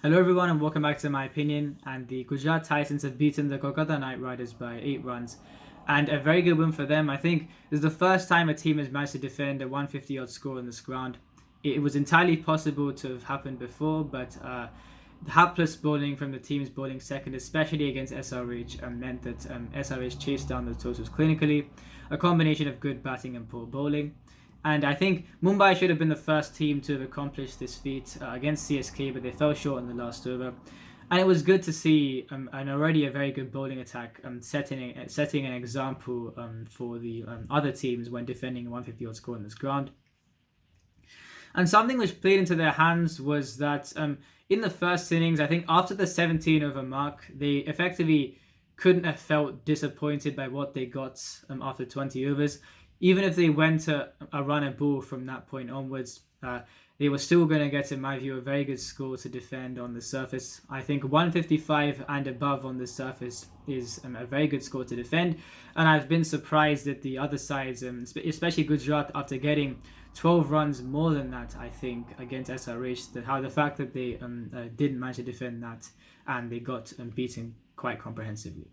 Hello everyone and welcome back to My Opinion. And the Gujarat Titans have beaten the Kolkata Knight Riders by 8 runs. And a very good win for them. I think this is the first time a team has managed to defend a 150 odd score on this ground. It was entirely possible to have happened before, but the hapless bowling from the team's bowling second, especially against SRH, meant that SRH chased down the totals clinically. A combination of good batting and poor bowling. And I think Mumbai should have been the first team to have accomplished this feat against CSK, but they fell short in the last over. And it was good to see an already a very good bowling attack setting an example for the other teams when defending a 150 odd score in this ground. And something which played into their hands was that in the first innings, I think after the 17 over mark, they effectively couldn't have felt disappointed by what they got after 20 overs. Even if they went a run a ball from that point onwards, they were still going to get, in my view, a very good score to defend on the surface. I think 155 and above on the surface is a very good score to defend. And I've been surprised that the other sides, especially Gujarat, after getting 12 runs more than that, I think, against SRH, the fact that they didn't manage to defend that and they got beaten quite comprehensively.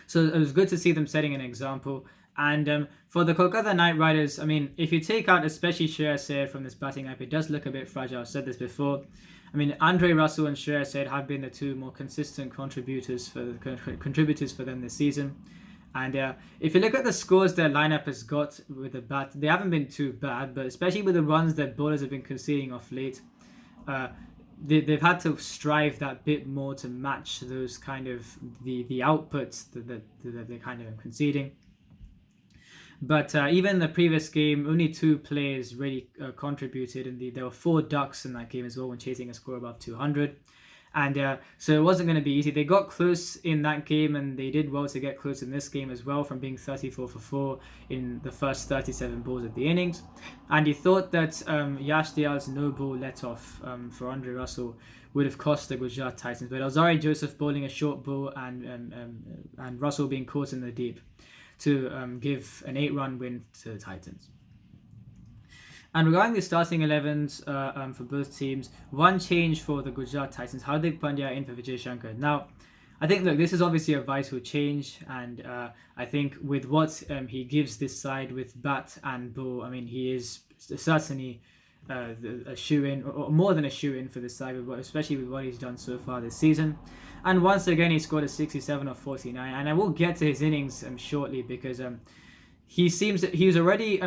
So it was good to see them setting an example. And for the Kolkata Knight Riders, I mean, if you take out especially Shreyas Iyer from this batting lineup, it does look a bit fragile. I've said this before. I mean, Andre Russell and Shreyas Iyer have been the two more consistent contributors for them this season. And if you look at the scores their lineup has got with the bat, they haven't been too bad, but especially with the runs that bowlers have been conceding off late, they've had to strive that bit more to match those kind of the outputs that they're kind of conceding. But even in the previous game, only two players really contributed, and there were four ducks in that game as well when chasing a score above 200. And so it wasn't going to be easy. They got close in that game, and they did well to get close in this game as well, from being 34 for 4 in the first 37 balls of the innings. And you thought that Yash Dayal's no ball let off for Andre Russell would have cost the Gujarat Titans, but Alzari Joseph bowling a short ball and Russell being caught in the deep to give an 8-run win to the Titans. And regarding the starting 11s for both teams, one change for the Gujarat Titans, Hardik Pandya in for Vijay Shankar. Now, I think, look, this is obviously a vital change, and I think with what he gives this side with bat and ball, I mean, he is certainly a shoe-in, or more than a shoe-in for this side, especially with what he's done so far this season. And once again, he scored a 67 of 49, and I will get to his innings shortly because he seems that he was already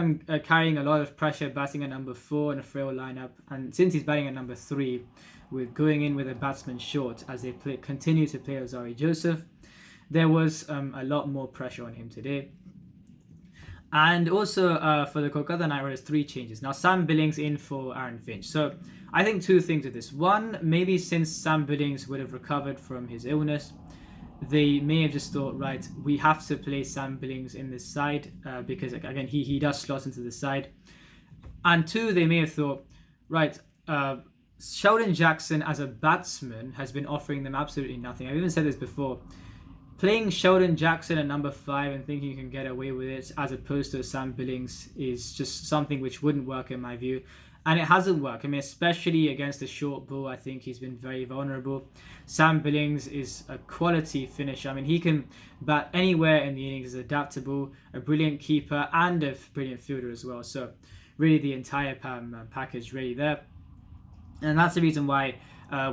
carrying a lot of pressure batting at number 4 in a frail lineup, and since he's batting at number 3, with going in with a batsman short as they continue to play Alzari Joseph, there was a lot more pressure on him today. And also for the Kolkata Knight Riders, 3 changes. Now Sam Billings in for Aaron Finch. So I think 2 things with this. One, maybe since Sam Billings would have recovered from his illness, they may have just thought, right, we have to play Sam Billings in this side because, again, he does slot into the side. And 2, they may have thought, right, Sheldon Jackson as a batsman has been offering them absolutely nothing. I've even said this before. Playing Sheldon Jackson at number 5 and thinking you can get away with it as opposed to Sam Billings is just something which wouldn't work in my view. And it hasn't worked. I mean, especially against the short ball, I think he's been very vulnerable. Sam Billings is a quality finisher. I mean, he can bat anywhere in the innings, is adaptable, a brilliant keeper, and a brilliant fielder as well. So really the entire package really there. And that's the reason why,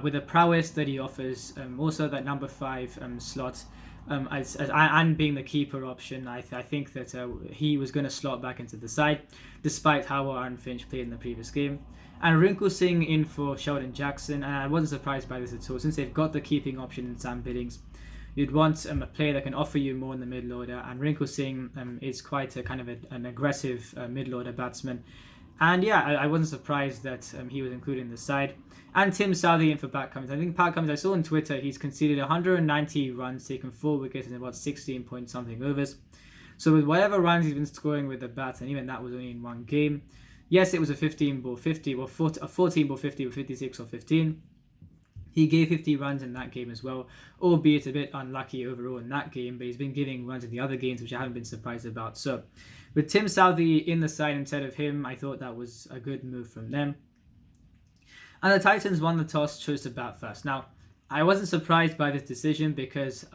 with the prowess that he offers, also that number 5 slot, and being the keeper option, I think that he was going to slot back into the side, despite how well Aaron Finch played in the previous game. And Rinku Singh in for Sheldon Jackson, and I wasn't surprised by this at all, since they've got the keeping option in Sam Billings. You'd want a player that can offer you more in the middle order, and Rinku Singh is quite a kind of an aggressive middle order batsman. And yeah, I wasn't surprised that he was included in the side. And Tim Southee in for Pat Cummins. I think Pat Cummins, I saw on Twitter, he's conceded 190 runs, taken 4 wickets in about 16 point something overs. So with whatever runs he's been scoring with the bat, and even that was only in one game, yes, it was a 15 ball 50, or a 14 ball 50 with 56 or 15. He gave 50 runs in that game as well, albeit a bit unlucky overall in that game, but he's been giving runs in the other games, which I haven't been surprised about. So with Tim Southee in the side instead of him, I thought that was a good move from them. And the Titans won the toss, chose to bat first. Now, I wasn't surprised by this decision because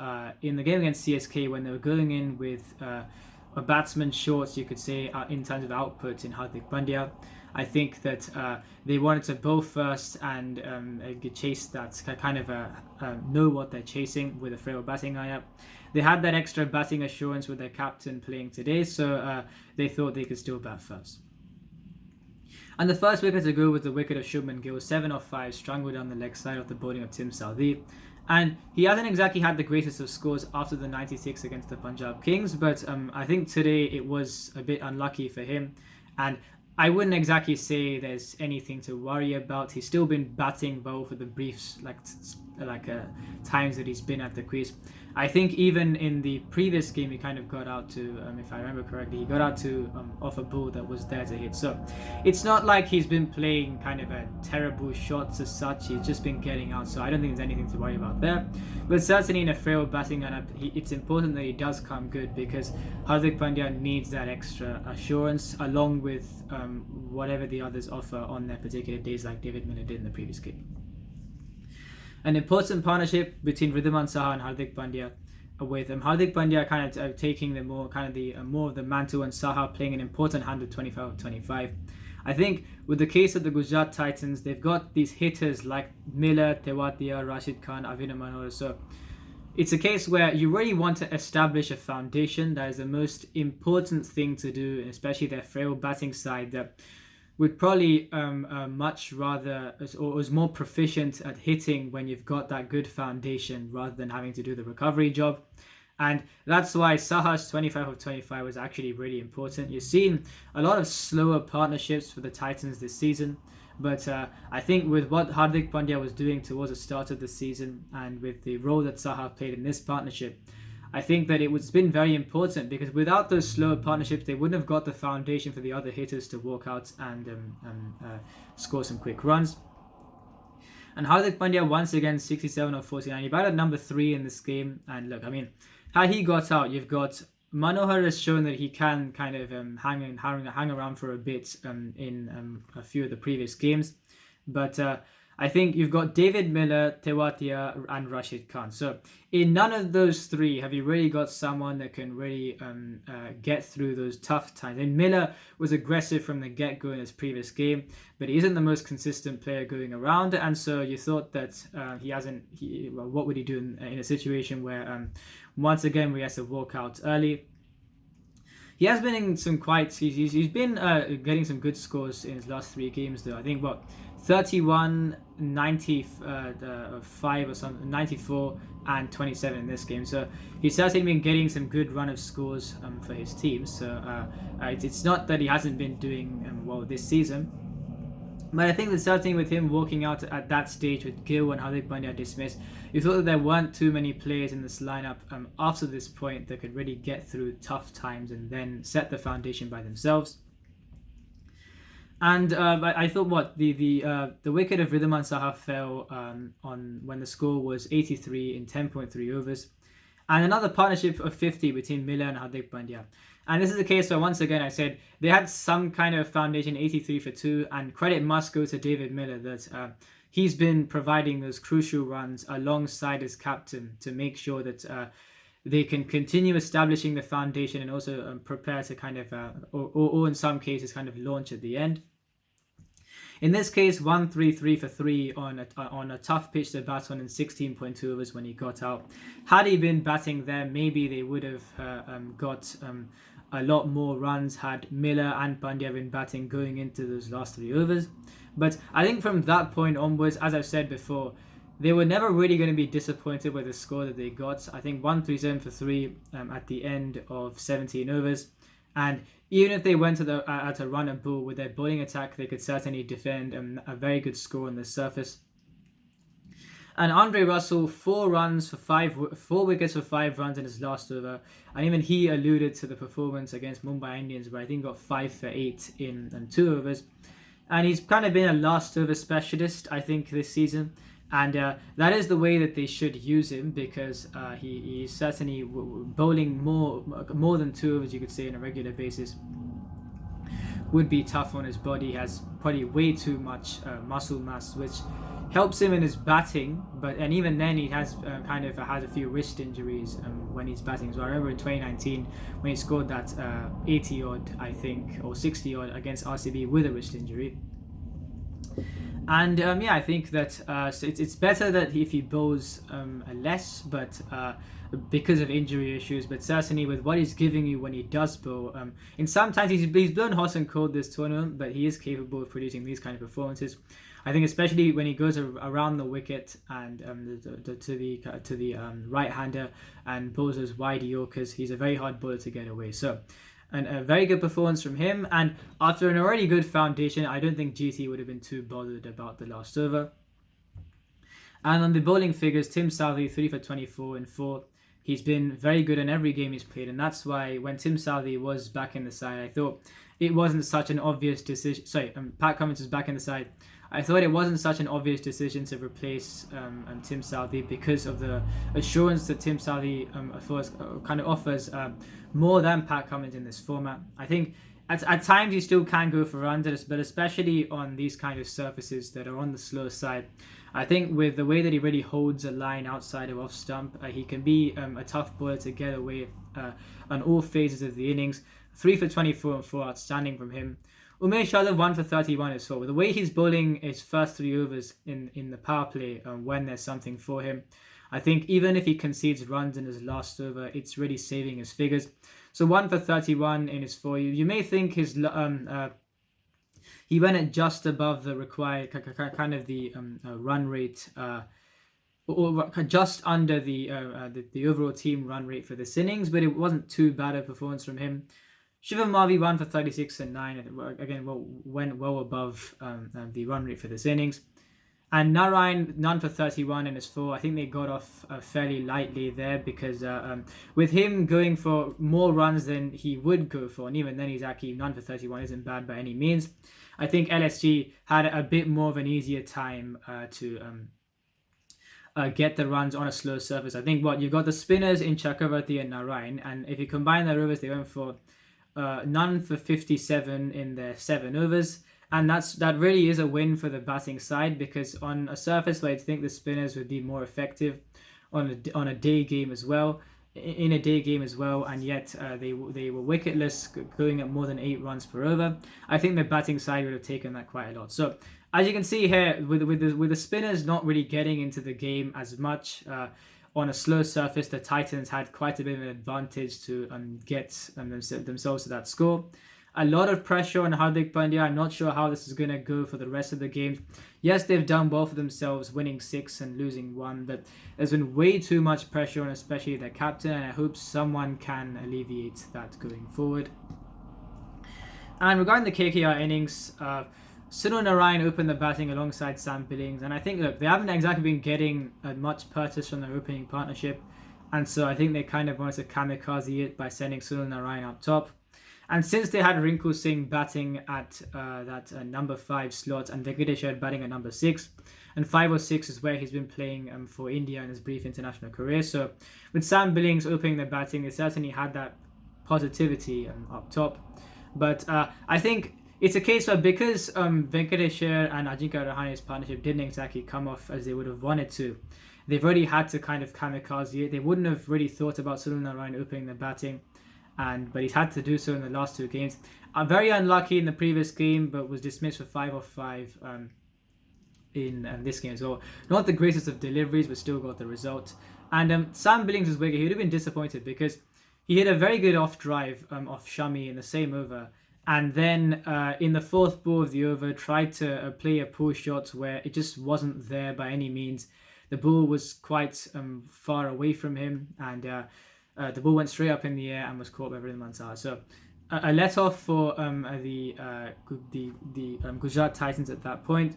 in the game against CSK, when they were going in with a batsman short, you could say, in terms of output in Hardik Pandya, I think that they wanted to bowl first and chase that, kind of know what they're chasing with a frail batting lineup. They had that extra batting assurance with their captain playing today, so they thought they could still bat first. And the first wicket to go was the wicket of Shubman Gill, 7 off 5, strangled down the leg side of the bowling of Tim Southee. And he hasn't exactly had the greatest of scores after the 96 against the Punjab Kings, but I think today it was a bit unlucky for him. And I wouldn't exactly say there's anything to worry about. He's still been batting well for the briefs, times that he's been at the crease. I think even in the previous game, he kind of got out to, if I remember correctly, he got out to off a ball that was there to hit. So it's not like he's been playing kind of a terrible shots as such. He's just been getting out. So I don't think there's anything to worry about there. But certainly in a frail batting lineup, it's important that he does come good because Hardik Pandya needs that extra assurance along with whatever the others offer on their particular days, like David Miller did in the previous game. An important partnership between Wriddhiman Saha and Hardik Pandya, with Hardik Pandya kind of taking the more of the mantle and Saha playing an important hand of 25-25. I think with the case of the Gujarat Titans, they've got these hitters like Miller, Tewatia, Rashid Khan, Avina Manohar. So it's a case where you really want to establish a foundation. That is the most important thing to do, especially their frail batting side that would probably much rather or is more proficient at hitting when you've got that good foundation rather than having to do the recovery job. And that's why Saha's 25 of 25 was actually really important. You've seen a lot of slower partnerships for the Titans this season, but I think with what Hardik Pandya was doing towards the start of the season and with the role that Saha played in this partnership, I think that it's been very important because without those slower partnerships, they wouldn't have got the foundation for the other hitters to walk out and score some quick runs. And Hardik Pandya once again 67 of 49. He batted number 3 in this game. And look, I mean, how he got out, you've got Manohar has shown that he can kind of hang around for a bit in a few of the previous games. But I think you've got David Miller, Tewatia, and Rashid Khan. So in none of those three have you really got someone that can really get through those tough times. And Miller was aggressive from the get-go in his previous game, but he isn't the most consistent player going around. And so you thought that what would he do in a situation where once again we has to walk out early? He has been in some he's been getting some good scores in his last 3 games though. I think 31, 95 or something, 94 and 27 in this game. So he's certainly been getting some good run of scores for his team. So it's not that he hasn't been doing well this season. But I think that certainly with him walking out at that stage with Gill and Hardik Pandya dismissed, you thought that there weren't too many players in this lineup after this point that could really get through tough times and then set the foundation by themselves. And I thought the wicket of Wriddhiman Saha fell on when the score was 83 in 10.3 overs, and another partnership of 50 between Miller and Hardik Pandya. And this is the case where once again I said they had some kind of foundation, 83 for 2, and credit must go to David Miller that he's been providing those crucial runs alongside his captain to make sure that they can continue establishing the foundation and also prepare to kind of, or in some cases, kind of launch at the end. In this case, 3 for 3 on a tough pitch to bat on in 16.2 overs when he got out. Had he been batting there, maybe they would have got a lot more runs had Miller and Pandya been batting going into those last 3 overs. But I think from that point onwards, as I've said before, they were never really going to be disappointed with the score that they got. I think 137 for 3 at the end of 17 overs. And even if they went to at a run and ball with their bowling attack, they could certainly defend a very good score on the surface. And Andre Russell, 4 wickets for 5 runs in his last over. And even he alluded to the performance against Mumbai Indians, where I think got 5 for 8 in 2 overs. And he's kind of been a last over specialist, I think, this season. And that is the way that they should use him, because he's certainly bowling more than 2 overs, you could say, on a regular basis would be tough on his body. He has probably way too much muscle mass, which helps him in his batting. And even then, he has kind of had a few wrist injuries when he's batting. So I remember in 2019 when he scored that 80 odd, I think, or 60 odd against RCB with a wrist injury. And yeah, I think that so it's better that if he bowls less, but because of injury issues, but certainly with what he's giving you when he does bowl. In sometimes he's blown hot and cold this tournament, but he is capable of producing these kind of performances. I think especially when he goes around the wicket and to the right hander and bowls those wide Yorkers, he's a very hard bowler to get away. So. And a very good performance from him. And after an already good foundation, I don't think GT would have been too bothered about the last over. And on the bowling figures, Tim Southee 3 for 24 in 4. He's been very good in every game he's played, and that's why when Tim Southee was back in the side, I thought it wasn't such an obvious decision. Sorry, Pat Cummins is back in the side. I thought it wasn't such an obvious decision to replace Tim Southee because of the assurance that Tim Southee kind of offers more than Pat Cummins in this format. I think at times he still can go for runs, but especially on these kind of surfaces that are on the slow side. I think with the way that he really holds a line outside of off stump, he can be a tough bowler to get away on all phases of the innings. 3 for 24 and 4, outstanding from him. Umesh Yadav 1 for 31 as well. The way he's bowling his first 3 overs in the power play when there's something for him, I think even if he concedes runs in his last over, it's really saving his figures. So 1 for 31 in his 4. You may think his he went at just above the required kind of the run rate, or just under the overall team run rate for this innings, but it wasn't too bad a performance from him. Shivam Mavi 1 for 36 and 9, again went well above the run rate for this innings. And Narayan, none for 31 in his 4. I think they got off fairly lightly there because with him going for more runs than he would go for, and even then he's actually none for 31 isn't bad by any means. I think LSG had a bit more of an easier time to get the runs on a slow surface. I think you've got the spinners in Chakravarti and Narayan, and if you combine their overs, they went for none for 57 in their 7 overs. And that really is a win for the batting side, because on a surface where you'd think the spinners would be more effective on a day game as well, and yet they were wicketless, going at more than 8 runs per over. I think the batting side would have taken that quite a lot. So as you can see here, with the spinners not really getting into the game as much on a slow surface, the Titans had quite a bit of an advantage to get themselves to that score. A lot of pressure on Hardik Pandya. I'm not sure how this is going to go for the rest of the games. Yes, they've done well for themselves, winning 6 and losing 1, but there's been way too much pressure on especially their captain, and I hope someone can alleviate that going forward. And regarding the KKR innings, Sunil Narayan opened the batting alongside Sam Billings, and I think, look, they haven't exactly been getting much purchase from their opening partnership, and so I think they kind of wanted to kamikaze it by sending Sunil Narayan up top. And since they had Rinku Singh batting at that number 5 slot and Venkatesh batting at number 6, and 5 or 6 is where he's been playing for India in his brief international career. So with Sam Billings opening the batting, they certainly had that positivity up top. But I think it's a case where because Venkatesh and Ajinkya Rahane's partnership didn't exactly come off as they would have wanted to, they've already had to kind of kamikaze it. They wouldn't have really thought about Sunil Narayan opening the batting. But he's had to do so in the last 2 games. Very unlucky in the previous game, but was dismissed for 5 off 5 in this game as well. Not the greatest of deliveries, but still got the result. And Sam Billings' wicket, he would have been disappointed because he hit a very good off drive off Shami in the same over. And then in the 4th ball of the over, tried to play a pull shot where it just wasn't there by any means. The ball was quite far away from him, and the ball went straight up in the air and was caught by Vrind Mansar. So a let off for the Gujarat Titans at that point.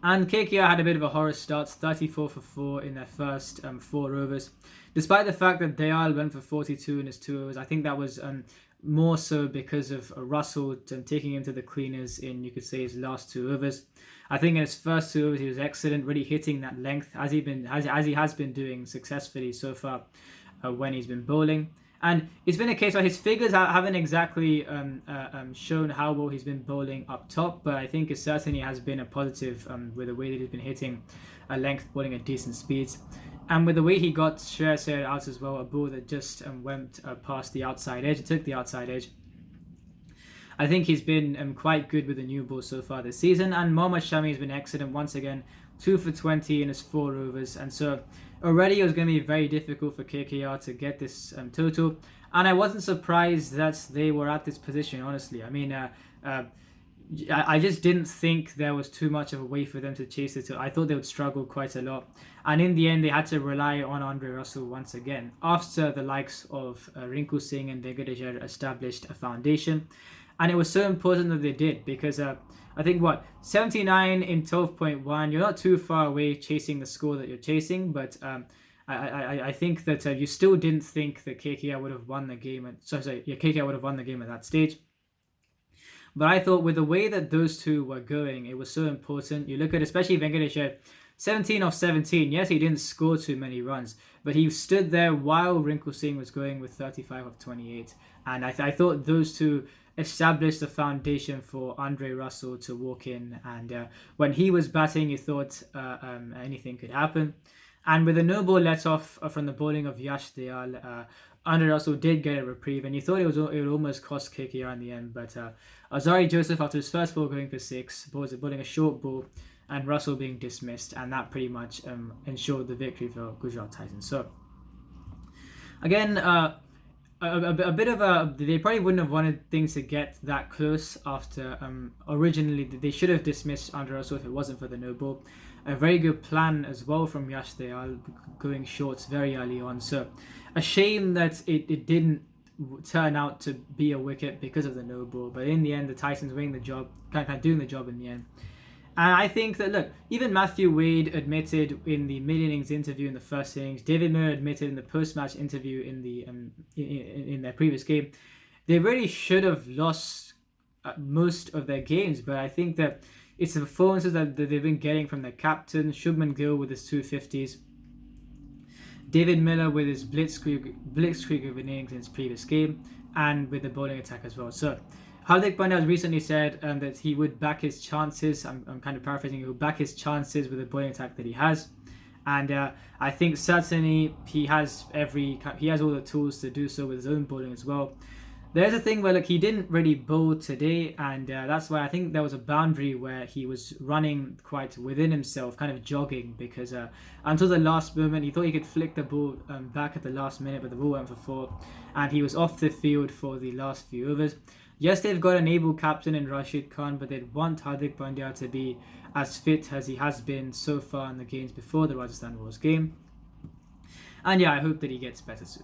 And KKR had a bit of a horror start, 34 for 4 in their first 4 overs. Despite the fact that Dayal went for 42 in his 2 overs, I think that was more so because of Russell taking him to the cleaners in, you could say, his last 2 overs. I think in his first 2 overs he was excellent, really hitting that length as he has been doing successfully so far when he's been bowling. And it's been a case where his figures haven't exactly shown how well he's been bowling up top, but I think it certainly has been a positive with the way that he's been hitting a length bowling at decent speeds. And with the way he got Shreyas out as well, a ball that just went past the outside edge, it took the outside edge. I think he's been quite good with the new ball so far this season. And Mohammad Shami has been excellent once again, 2 for 20 in his 4 overs. And so already it was going to be very difficult for KKR to get this total. And I wasn't surprised that they were at this position, honestly. I mean, I just didn't think there was too much of a way for them to chase it. I thought they would struggle quite a lot. And in the end, they had to rely on Andre Russell once again. After the likes of Rinku Singh and Venkatesh established a foundation. And it was so important that they did, because I think 79 in 12.1, you're not too far away chasing the score that you're chasing, but I think that you still didn't think that KKR would have won the game. KKR would have won the game at that stage. But I thought with the way that those two were going, it was so important. You look at especially Venkatesh, 17 of 17. Yes, he didn't score too many runs, but he stood there while Rinku Singh was going with 35 of 28. And I thought those two established the foundation for Andre Russell to walk in. And when he was batting, you thought anything could happen. And with a no ball let off from the bowling of Yash Dayal, Andre Russell did get a reprieve, and you thought it would almost cost KKR in the end. But Azari Joseph, after his first ball going for 6, bowling a short ball, and Russell being dismissed, and that pretty much ensured the victory for Gujarat Titans. So again, a bit of they probably wouldn't have wanted things to get that close after originally they should have dismissed Andre Russell if it wasn't for the no ball. A very good plan as well from Yash Dayal, going shorts very early on. So a shame that it didn't turn out to be a wicket because of the no ball, but in the end the Titans winning the job, kind of doing the job in the end. And I think that, look, even Matthew Wade admitted in the mid-innings interview in the first innings, David Miller admitted in the post-match interview in the in their previous game, they really should have lost most of their games. But I think that it's the performances that they've been getting from their captain, Shubman Gill with his 250s, David Miller with his blitzkrieg of innings in his previous game, and with the bowling attack as well. So Hardik Pandya has recently said that he would back his chances. I'm kind of paraphrasing. He would back his chances with the bowling attack that he has, and I think certainly he has all the tools to do so with his own bowling as well. There's a thing where, look, he didn't really bowl today, and that's why I think there was a boundary where he was running quite within himself, kind of jogging, because until the last moment he thought he could flick the ball back at the last minute, but the ball went for 4, and he was off the field for the last few overs. Yes, they've got an able captain in Rashid Khan, but they'd want Hardik Pandya to be as fit as he has been so far in the games before the Rajasthan Royals game. And yeah, I hope that he gets better soon.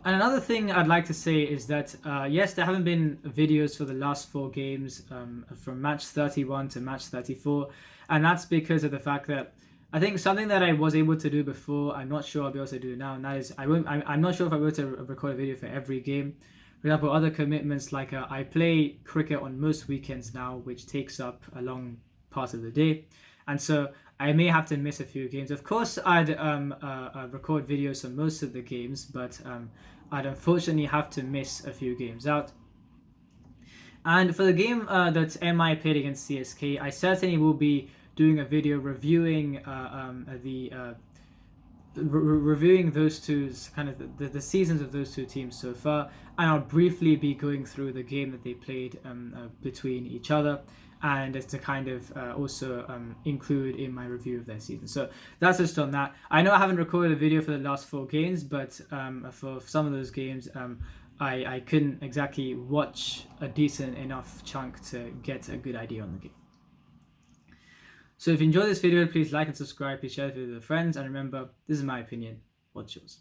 And another thing I'd like to say is that, yes, there haven't been videos for the last 4 games from match 31 to match 34. And that's because of the fact that I think something that I was able to do before, I'm not sure I'll be able to do now. And that is, I'm not sure if I'll be able to record a video for every game. For example, other commitments like I play cricket on most weekends now, which takes up a long part of the day. And so I may have to miss a few games. Of course, I'd record videos for most of the games, but I'd unfortunately have to miss a few games out. And for the game that MI played against CSK, I certainly will be doing a video reviewing reviewing those two, kind of the seasons of those two teams so far, and I'll briefly be going through the game that they played between each other, and as to kind of also include in my review of their season. So that's just on that. I know I haven't recorded a video for the last 4 games, but for some of those games I couldn't exactly watch a decent enough chunk to get a good idea on the game. So if you enjoyed this video, please like and subscribe, please share it with your friends, and remember, this is my opinion, what's yours?